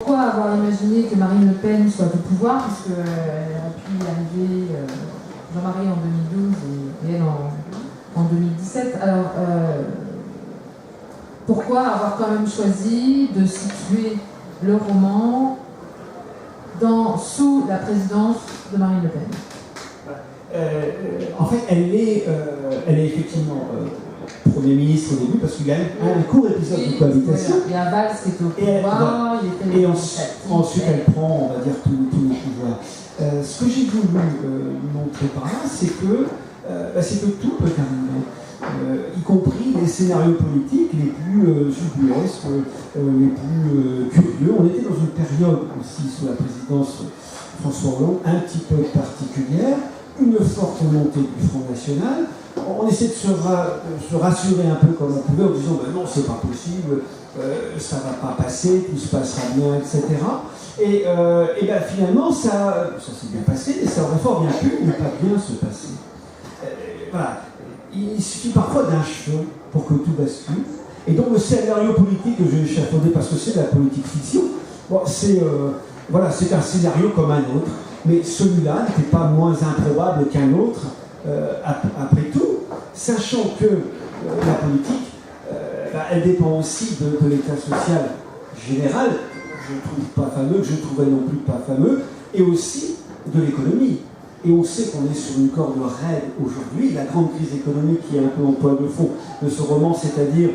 Pourquoi avoir imaginé que Marine Le Pen soit au pouvoir, puisqu'elle aurait pu y arriver, Jean-Marie en 2012 et elle en 2017. Alors, pourquoi avoir quand même choisi de situer le roman sous la présidence de Marine Le Pen? En fait, elle est effectivement Premier ministre au début, parce qu'il y a un court épisode de cohabitation. Il y a Valls qui était au pouvoir, et ensuite elle prend, on va dire, tous les pouvoirs. Ce que j'ai voulu montrer par là, c'est que tout peut arriver, y compris les scénarios politiques les plus ubuesques, les plus curieux. On était dans une période aussi, sous la présidence François Hollande, un petit peu particulière, une forte montée du Front National. On essaie de se rassurer un peu comme on pouvait en disant ben non, c'est pas possible, ça va pas passer, tout se passera bien, etc. Et ben finalement, ça s'est bien passé, et ça aurait fort bien pu ne pas bien se passer. Voilà. Il suffit parfois d'un cheveu pour que tout bascule. Et donc le scénario politique que j'ai échafaudé, parce que c'est de la politique fiction, bon, c'est un scénario comme un autre, mais celui-là n'était pas moins improbable qu'un autre. Après tout, sachant que la politique, elle dépend aussi de l'état social général, je ne trouve pas fameux, que je ne trouvais non plus pas fameux, et aussi de l'économie. Et on sait qu'on est sur une corde raide aujourd'hui. La grande crise économique qui est un peu en toile de fond de ce roman, c'est-à-dire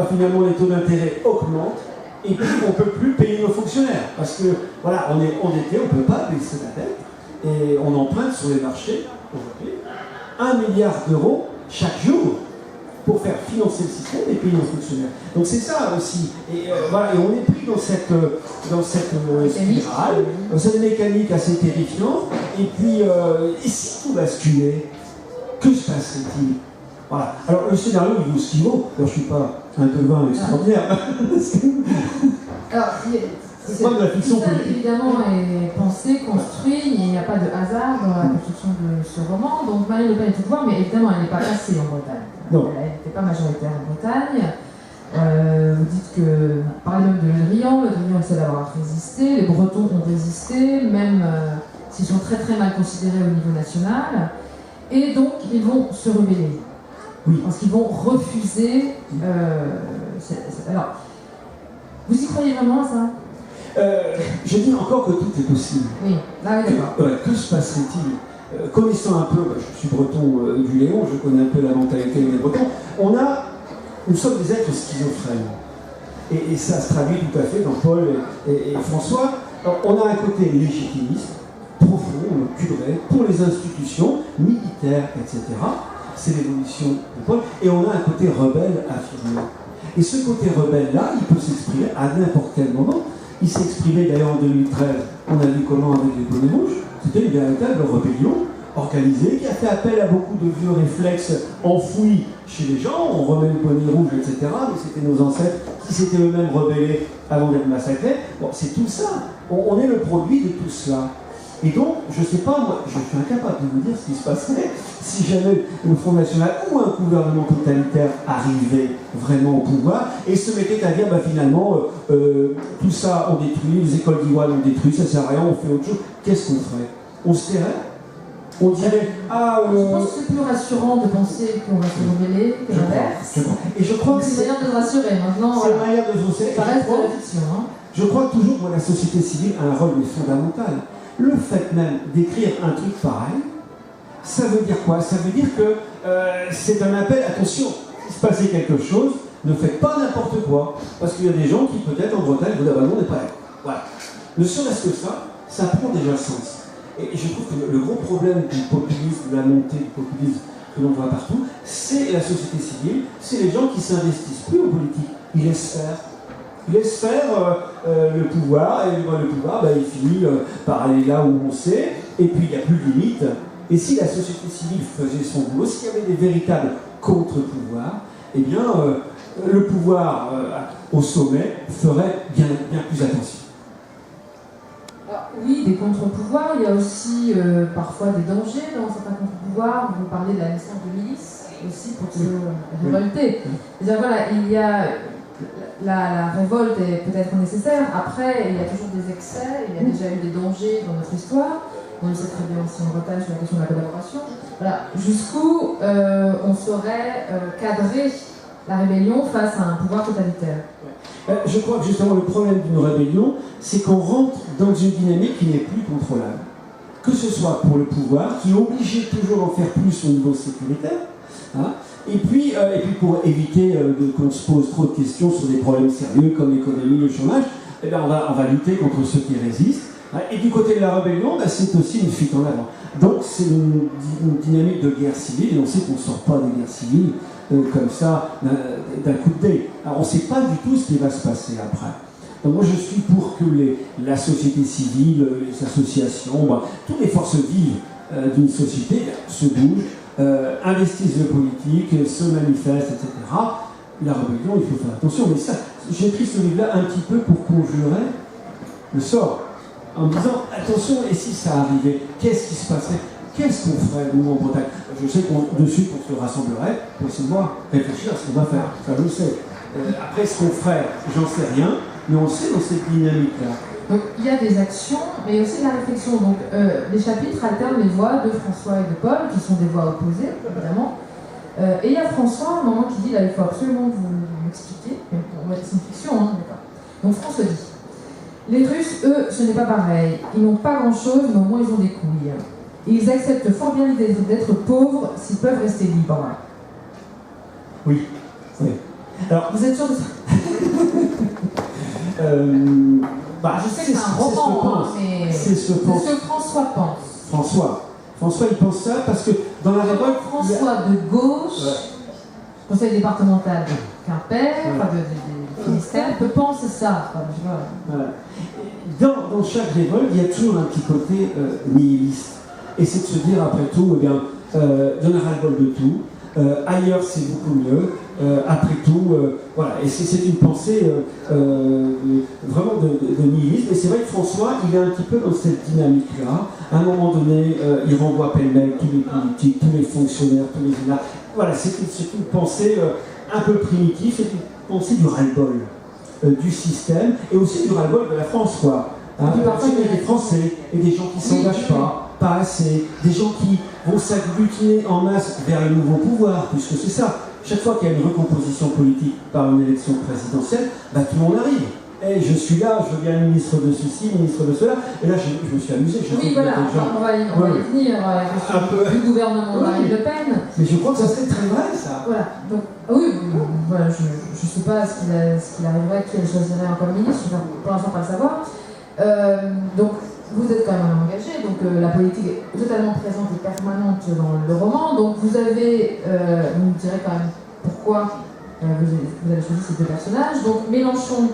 finalement les taux d'intérêt augmentent, et puis on ne peut plus payer nos fonctionnaires. Parce que voilà, on est endetté, on ne peut pas baisser la dette, et on emprunte sur les marchés aujourd'hui 1 milliard d'euros chaque jour pour faire financer le système et payer nos fonctionnaires. Donc c'est ça aussi. Et voilà, et on est pris dans cette spirale, dans cette mécanique assez terrifiante. Et puis, et si tout basculait, que se passerait-il? Voilà. Alors le scénario, il vaut ce qu'il vaut. Alors je ne suis pas un devin extraordinaire. Alors, c'est pas de la fiction politique. Évidemment, est pensé, construit, il n'y a pas de hasard dans la construction de ce roman. Donc Marine Le Pen est au pouvoir, mais évidemment, elle n'est pas passée en Bretagne. Non. Elle n'était pas majoritaire en Bretagne. Vous dites que, parlez même de Le Drian essaie d'avoir résisté, les Bretons ont résisté, même s'ils sont très très mal considérés au niveau national. Et donc, ils vont se rebeller. Oui. Parce qu'ils vont refuser. Alors, vous y croyez vraiment à ça? Je dis encore que tout est possible. Oui, là, d'accord. Que se passerait-il? Connaissant un peu, je suis breton du Léon, je connais un peu la mentalité des Bretons, nous sommes des êtres schizophrènes. Et ça se traduit tout à fait dans Paul et François. Alors, on a un côté légitimiste, profond, culturel, pour les institutions, militaires, etc. C'est l'évolution de Paul. Et on a un côté rebelle affirmé. Et ce côté rebelle-là, il peut s'exprimer à n'importe quel moment. Il s'est exprimé d'ailleurs en 2013, on a vu comment avec les bonnets rouges, c'était une véritable rébellion organisée qui a fait appel à beaucoup de vieux réflexes enfouis chez les gens, on remet le bonnet rouge, etc. Mais c'était nos ancêtres qui s'étaient eux-mêmes rebellés avant d'être massacrés. Bon, c'est tout ça, on est le produit de tout cela. Et donc, je ne sais pas, moi, je suis incapable de vous dire ce qui se passerait si jamais le Front National ou un gouvernement totalitaire arrivait vraiment au pouvoir et se mettait à dire, bah, finalement, tout ça on détruit, les écoles d'Iwan on détruit, ça ne sert à rien, on fait autre chose. Qu'est-ce qu'on ferait? On se tairait? On dirait, Je pense que c'est plus rassurant de penser qu'on va se rebeller que l'inverse. Et je crois que c'est une manière de se rassurer. Maintenant, c'est une manière de se rassurer. Ça reste de la fiction. Hein. Je crois toujours que la société civile a un rôle fondamental. Le fait même d'écrire un truc pareil, ça veut dire quoi? Ça veut dire que c'est un appel, attention, il se passait quelque chose, ne faites pas n'importe quoi. Parce qu'il y a des gens qui peut-être en Bretagne vous disent ah ben non, on n'est pas là. Voilà. Ne serait-ce que ça prend déjà sens. Et je trouve que le gros problème du populisme, de la montée du populisme que l'on voit partout, c'est la société civile, c'est les gens qui s'investissent plus en politique. Ils laissent faire. Il laisse faire le pouvoir, et le pouvoir, il finit par aller là où on sait, et puis il n'y a plus de limite. Et si la société civile faisait son boulot, s'il y avait des véritables contre-pouvoirs, eh bien, le pouvoir au sommet ferait bien plus attention. Alors, oui, des contre-pouvoirs, il y a aussi parfois des dangers dans certains contre-pouvoirs. Vous parlez de la naissance de milices aussi pour se révolter. C'est-à-dire, voilà, il y a la révolte est peut-être nécessaire. Après, il y a toujours des excès, il y a déjà eu des dangers dans notre histoire. On le sait très bien aussi en Bretagne sur la question de la collaboration. Voilà. Jusqu'où on saurait cadrer la rébellion face à un pouvoir totalitaire. Je crois que justement le problème d'une rébellion, c'est qu'on rentre dans une dynamique qui n'est plus contrôlable. Que ce soit pour le pouvoir, qui est obligé toujours d'en faire plus au niveau sécuritaire, hein, et puis pour éviter qu'on se pose trop de questions sur des problèmes sérieux comme l'économie, le chômage, eh bien on va lutter contre ceux qui résistent. Et du côté de la rébellion, c'est aussi une fuite en avant. Donc c'est une dynamique de guerre civile, et on sait qu'on ne sort pas des guerres civiles comme ça d'un coup de dé. Alors on ne sait pas du tout ce qui va se passer après. Donc moi je suis pour que la société civile, les associations, toutes les forces vives d'une société se bougent, investissent le politique, se manifestent, etc. La rébellion, il faut faire attention, mais ça, j'ai écrit ce livre-là un petit peu pour conjurer le sort. En me disant, attention, et si ça arrivait, qu'est-ce qui se passerait? Qu'est-ce qu'on ferait, nous, en Bretagne? Je sais qu'on dessus, on se rassemblerait pour essayer de voir, réfléchir à ce qu'on va faire. Ça, je le sais. Après, ce qu'on ferait, j'en sais rien, mais on le sait dans cette dynamique-là. Donc, il y a des actions, mais aussi de la réflexion. Donc, les chapitres alternent les voix de François et de Paul, qui sont des voix opposées, évidemment. Et il y a François, à un moment, qui dit, là, il faut absolument vous m'expliquer. On va dire c'est une fiction, hein, d'accord. Donc, François dit, les Russes, eux, ce n'est pas pareil. Ils n'ont pas grand-chose, mais au moins ils ont des couilles. Et ils acceptent fort bien l'idée d'être pauvres s'ils peuvent rester libres. Oui. Alors, vous êtes sûr de ça? Je sais que c'est un roman, mais c'est ce que François pense. François, il pense ça parce que dans la révolte... François de gauche, conseil départemental de Quimper, de Finistère, peut penser ça. Voilà. Dans chaque révolte, il y a toujours un petit côté nihiliste. Et c'est de se dire, après tout, eh bien, j'en ai ras-le-bol de tout. Ailleurs, c'est beaucoup mieux. Après tout, voilà. Et c'est une pensée vraiment de nihilisme. Et c'est vrai que François, il est un petit peu dans cette dynamique-là. À un moment donné, il renvoie pêle-mêle tous les politiques, tous les fonctionnaires, tous les énarques. Voilà, c'est une pensée un peu primitive, c'est une pensée du ras-le-bol du système, et aussi du ras-le-bol de la France, quoi. Hein, il y a des Français et des gens qui ne s'engagent pas assez, des gens qui vont s'agglutiner en masse vers le nouveau pouvoir, puisque c'est ça. Chaque fois qu'il y a une recomposition politique par une élection présidentielle, tout le monde arrive. Et je suis là, je deviens ministre de ceci, ministre de cela, et là je me suis amusé. Oui, voilà, on va y venir, du gouvernement de Marine Le Pen. Mais je crois que ça serait très vrai, ça. Voilà, donc, oui, voilà, je ne sais pas ce qu'il arriverait, qui elle choisirait encore ministre, je ne peux pour l'instant pas le savoir. Donc, vous êtes quand même engagé, donc la politique est totalement présente et permanente dans le roman, donc vous avez, vous me direz quand même pourquoi vous avez choisi ces deux personnages. Donc Mélenchon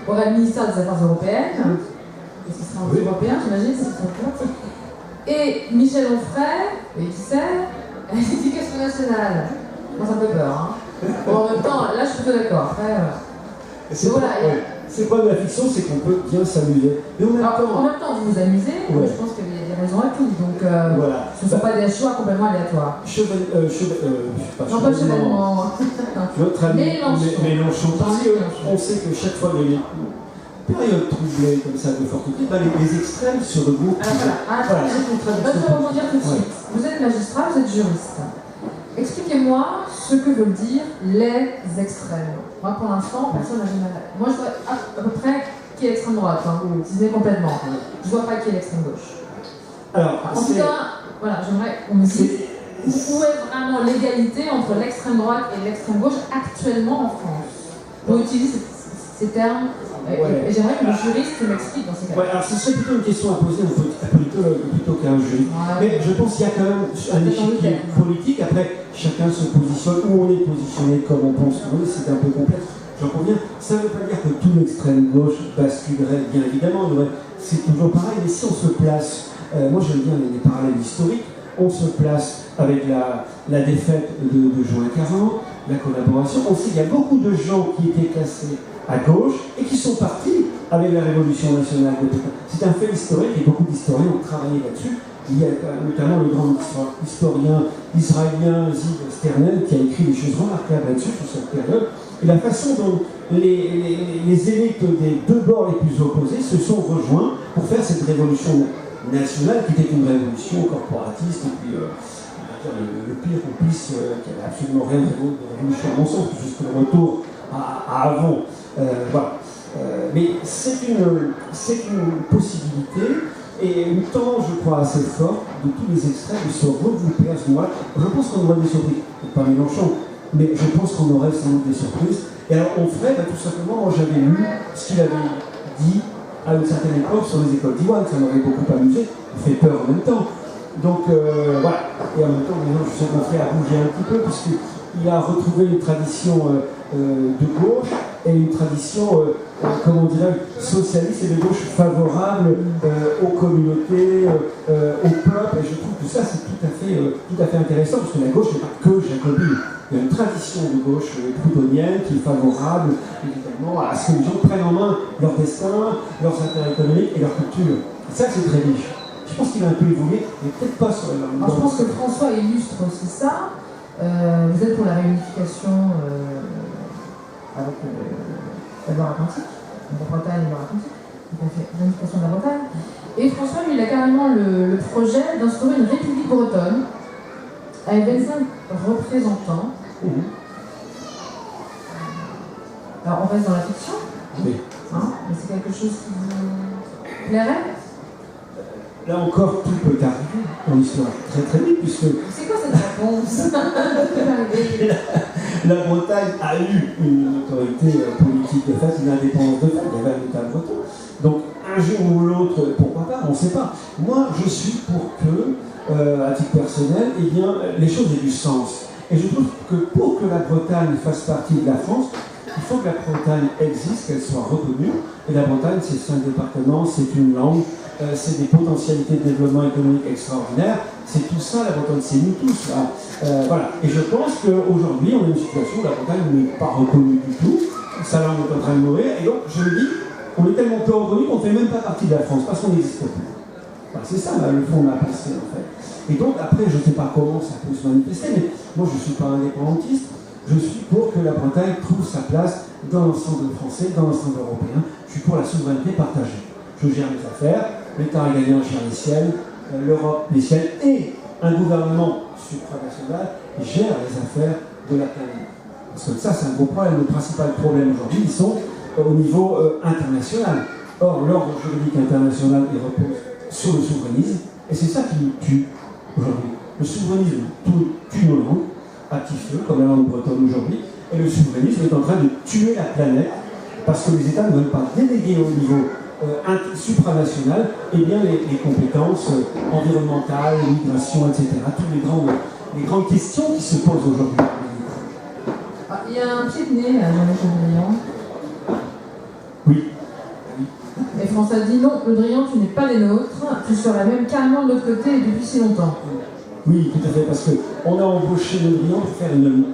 aurait le ministère des Affaires européennes, et ce sera un européen, j'imagine, et Michel Onfray, qui c'est, l'éducation nationale. Moi ça me fait peur, hein. Bon, en même temps, là je suis plutôt d'accord. C'est pas de la fiction, c'est qu'on peut bien s'amuser. En même temps, vous vous amusez, je pense qu'il y a des raisons à tout. Donc, ce ne sont pas des choix complètement aléatoires. Pas Chevènement. Notre ami Mélenchon. Parce qu'on sait que chaque fois qu'il y a une période troublée comme ça de fortitude, les extrêmes se regroupent. Je vais rebondir tout de suite. Vous êtes magistrat, vous êtes juriste. Expliquez-moi ce que veulent dire les extrêmes. Moi, pour l'instant, personne n'a jamais... Moi, je vois à peu près qui est l'extrême droite, ou si ce n'est complètement. Je ne vois pas qui est l'extrême gauche. Alors, en tout cas, voilà, j'aimerais qu'on me dise où est vraiment l'égalité entre l'extrême droite et l'extrême gauche actuellement en France. On utilise ces termes, et j'aimerais que le juriste m'explique dans ces cas. Alors, ce serait plutôt une question à poser à politologue plutôt qu'à un juriste. Mais je pense qu'il y a quand même un échiquier politique. Après, chacun se positionne où on est positionné, comme on pense qu'on est, c'est un peu complexe. J'en conviens. Ça ne veut pas dire que tout l'extrême gauche basculerait, bien évidemment. C'est toujours pareil, mais si on se place, moi j'aime bien les parallèles historiques, on se place avec la défaite de juin 40, la collaboration. On sait qu'il y a beaucoup de gens qui étaient classés à gauche et qui sont partis avec la Révolution nationale de Pétain. C'est un fait historique et beaucoup d'historiens ont travaillé là-dessus. Il y a notamment le grand historien israélien Ziv Sternel qui a écrit des choses remarquables là-dessus sur cette période. Et la façon dont les élites des deux bords les plus opposés se sont rejoints pour faire cette révolution nationale qui était une révolution corporatiste et puis le pire qu'on puisse, qui n'avait absolument rien de révolution à mon sens, juste le retour à avant. Voilà. Mais c'est une possibilité et une tendance, je crois, assez forte de tous les extraits de se regrouper à ce moment-là. Je pense qu'on aurait des surprises, pas Mélenchon, mais je pense qu'on aurait sans doute des surprises. Et alors on ferait tout simplement, moi j'avais lu ce qu'il avait dit à une certaine époque sur les écoles d'Iwan, ça m'aurait beaucoup amusé, il fait peur en même temps. Donc voilà, et en même temps, je sais qu'on ferait à bouger un petit peu, puisqu'il a retrouvé une tradition de gauche et une tradition, comment dirais-je, socialiste et de gauche favorable aux communautés, au peuple, et je trouve que ça c'est tout à fait intéressant, parce que la gauche n'est pas que jacobine. Il y a une tradition de gauche proudhonienne qui est favorable évidemment à ce que les gens prennent en main leur destin, leurs intérêts économiques et leur culture. Et ça c'est très riche. Je pense qu'il a un peu évolué, mais peut-être pas sur la langue. Je pense que François illustre aussi ça. Vous êtes pour la réunification avec la Loire-Atlantique, la Bretagne et la Loire-Atlantique, donc la réunification de la Bretagne. Et François, lui, il a carrément le projet d'instaurer une république bretonne avec 25 représentants. Alors on reste dans la fiction, oui. Hein, mais c'est quelque chose qui vous plairait? Là encore, tout peut arriver en histoire, très très vite, puisque... C'est quoi cette réponse? La Bretagne a eu une autorité politique de fait, une indépendance de fait, il y avait un État breton. Donc un jour ou l'autre, pourquoi pas, on ne sait pas. Moi, je suis pour que, à titre personnel, eh bien, les choses aient du sens. Et je trouve que pour que la Bretagne fasse partie de la France, il faut que la Bretagne existe, qu'elle soit reconnue. Et la Bretagne, c'est 5 départements, c'est une langue, c'est des potentialités de développement économique extraordinaires. C'est tout ça, la Bretagne, c'est nous tous. Voilà. Et je pense qu'aujourd'hui, on a une situation où la Bretagne n'est pas reconnue du tout. Sa langue est en train de mourir. Et donc, je me dis, on est tellement peu reconnu qu'on ne fait même pas partie de la France, parce qu'on n'existe plus. Voilà, c'est ça, le fond de la pensée, en fait. Et donc, après, je ne sais pas comment ça peut se manifester, mais moi, je ne suis pas indépendantiste. Je suis pour que la Bretagne trouve sa place dans l'ensemble français, dans l'ensemble européen. Je suis pour la souveraineté partagée. Je gère mes affaires, l'État régalien gère les siennes, l'Europe les siennes, et un gouvernement supranational gère les affaires de la planète. Parce que ça, c'est un gros problème. Le principal problème aujourd'hui, ils sont au niveau international. Or, l'ordre juridique international, il repose sur le souverainisme, et c'est ça qui nous tue aujourd'hui. Le souverainisme tue nos langues, à petit feu, comme la langue bretonne aujourd'hui, et le souverainisme est en train de tuer la planète, parce que les États ne veulent pas déléguer au niveau supranational eh bien, les compétences environnementales, migration, etc. Toutes les grandes questions qui se posent aujourd'hui. Ah, il y a un pied de nez à Jean-Luc Le Drian. Oui. Et François dit non, Le Drian, tu n'es pas des nôtres, tu seras même carrément de l'autre côté et depuis si longtemps. Oui, tout à fait, parce qu'on a embauché Le Drian pour faire une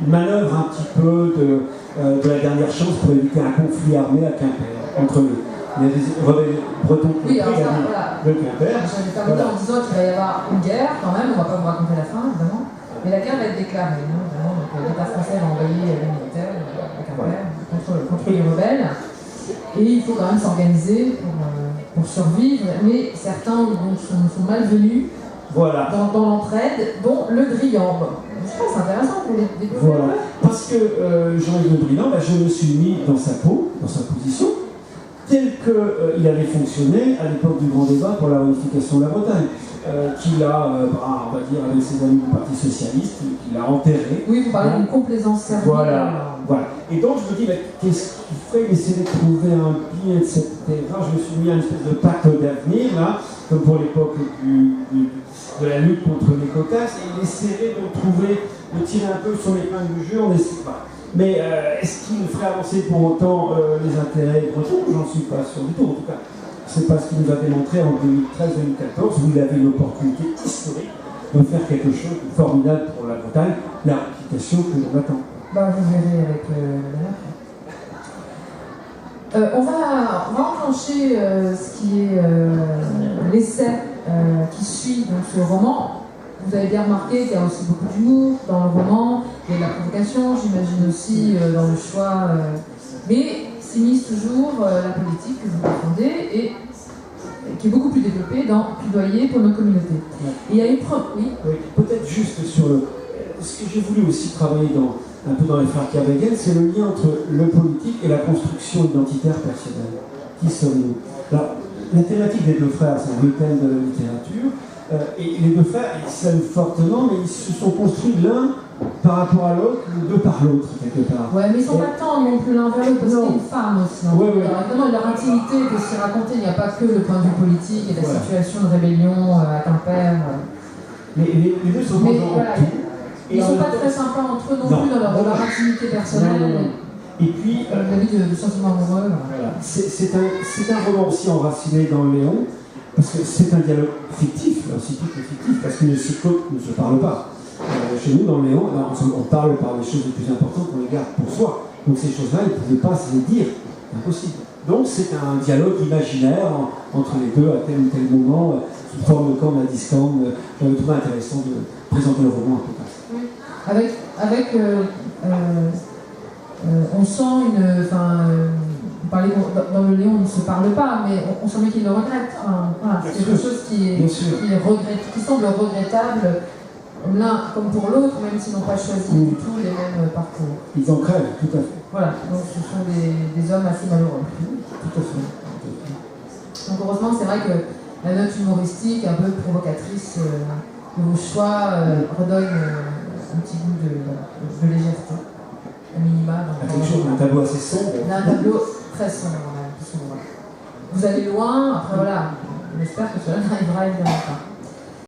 manœuvre un petit peu de la dernière chance pour éviter un conflit armé à Quimper, entre eux. Il y a des rebelles bretons qui ont pris de Quimper. J'avais terminé en disant qu'il va y avoir une guerre quand même, on ne va pas vous raconter la fin évidemment, mais la guerre va être déclarée. Hein, donc l'État français va envoyer les militaires à Quimper contre les rebelles. Et il faut quand même s'organiser pour survivre, mais certains sont malvenus dans l'entraide, dont Le Drian. Je pense que c'est intéressant pour les développer. Voilà, parce que Jean-Yves Le Drian, je me suis mis dans sa peau, dans sa position, tel qu'il avait fonctionné à l'époque du grand débat pour la réunification de la Bretagne, qu'il a, on va dire, avec ses amis du Parti Socialiste, qu'il a enterré. Oui, vous parlez d'une complaisance servile. Voilà. Et donc je me dis, qu'est-ce qu'il ferait? Il essayer de trouver un bien, etc. Je me suis mis à une espèce de pacte d'avenir, là, comme pour l'époque de la lutte contre les quotas, et il essaierait de tirer un peu sur l'épingle du jeu, on n'essaie pas. Mais est-ce qu'il ferait avancer pour autant les intérêts bretons? J'en suis pas sûr du tout. En tout cas, c'est pas ce qu'il nous a démontré en 2013-2014, où il avait une opportunité historique de faire quelque chose de formidable pour la Bretagne, la réputation que l'on attend. Vous verrez avec on va enclencher ce qui est l'essai qui suit donc, ce roman. Vous avez bien remarqué qu'il y a aussi beaucoup d'humour dans le roman, il y a de la provocation, j'imagine aussi dans le choix, mais s'immisce toujours la politique que vous défendez et qui est beaucoup plus développée dans Plaidoyer pour nos communautés. Ouais. Et il y a une preuve, oui. Oui, peut-être juste sur le... Ce que j'ai voulu aussi travailler un peu dans les frères Kervegen, c'est le lien entre le politique et la construction identitaire personnelle. Qui sommes-nous? Alors, la thématique des deux frères, c'est un vieux thème de la littérature, et les deux frères, ils s'aiment fortement, mais ils se sont construits l'un par rapport à l'autre, les deux par l'autre, quelque part. Ouais, mais ils sont pas tant non plus l'un vers l'autre, parce qu'il y a une femme aussi. Ouais, ouais. Alors, évidemment, leur intimité est aussi racontée, il n'y a pas que le point de vue politique et la situation de rébellion à Quimper. Mais les deux sont Mais dans voilà, tout. ils ne sont pas très sympas entre eux non plus dans leur intimité personnelle. Non. Et puis, la vie de sentiments amoureux. Voilà. C'est un roman aussi enraciné dans le Léon, parce que c'est un dialogue fictif, ainsi tout est fictif, parce que les psychologues ne se parlent pas. Chez nous, dans le Léon, on parle par les choses les plus importantes qu'on les garde pour soi. Donc ces choses-là, ils ne pouvaient pas se les dire. Impossible. Donc c'est un dialogue imaginaire entre les deux à tel ou tel moment, sous forme de corne à discorde. J'avais trouvé intéressant de présenter le roman un peu comme ça. Oui. On sent une. Dans le Léon, on ne se parle pas, mais on sent bien qu'il le regrette. Voilà, c'est quelque chose qui semble regrettable, l'un comme pour l'autre, même s'ils n'ont pas choisi du tout les mêmes parcours. Ils en crèvent, tout à fait. Voilà, donc ce sont des hommes assez malheureux. Tout à fait. Donc heureusement, c'est vrai que la note humoristique, un peu provocatrice de vos choix, redonne un petit goût de légèreté. Un minima. Un tableau assez sombre. Un tableau très sombre, même. Vous allez loin, après voilà, on espère que cela n'arrivera évidemment pas.